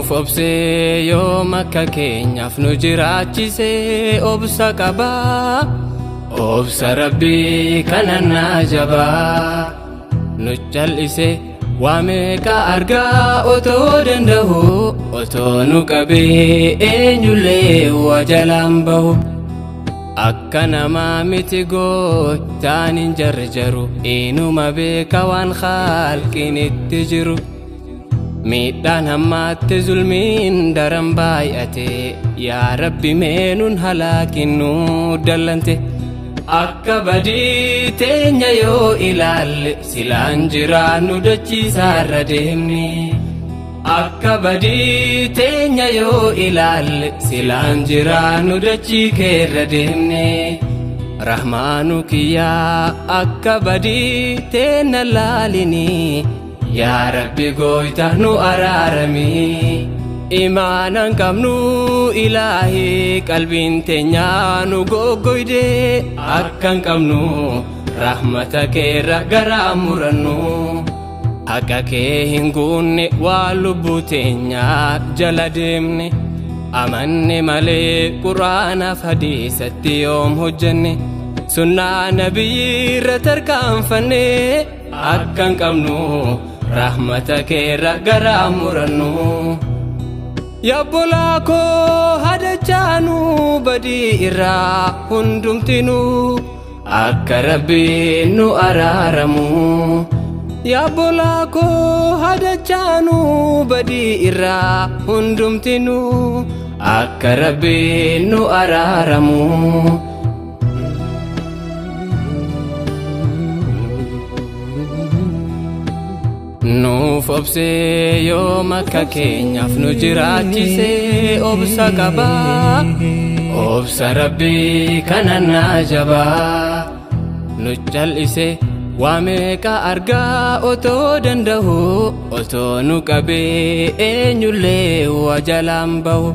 Nuuf obsee yoom akka keenyaaf nu jiraachisee obsa qabaa. Obsa Rabbii kanannaa jabaa. Nu cal'isee waa meeqa argaa otoo danda'u otoo nu qabee eenyullee waa jalaan bahu. Akka namaa miti gootaan hin jarjaru inuma beeka waan khalqiin itti jiru. Miidhaan hammaatti zulmiin daran baay'ate yaa Rabbi meenuun halaakin nu dallante. Akka badii teenya yoo ilaalle silaan jiraannu dachiisaarra deemne. Akka badii teenya yoo ilaalle silaan jiraannu dachii keerra deemne. Rahmaanu kiyyaa akka badii teenya laalinii yaa Rabbi gooyta nu araarami. Imaanan qabnu Ilaahi qalbiin teenya nu goggoyde akkan qabnu rahmata keerra garaa murannu. Haqa kee hin guunne waa lubbuu teenya jala deemne. Amanne malee quraanaaf hadiisatti yoom hojjenne. Sunnaa nabiyyiirra tarkaanfanne akkan qabnu rahmata keerra garaa murannu. Yabbolaa koo hadachaanu badii irraa hundumtinu akka Rabbiin nu araaramu. Yabbolaa koo hadachaanu badii irraa hundumtinu akka Rabbiin nu araaramu. Nuuf obsee yoom akka keenyaaf nu jiraachisee obsa qabaa. Obsa Rabbii kanannaa jabaa. Nu cal'isee waa meeqa argaa otoo danda'u otoo nu qabee eenyullee waa jalaan bahu.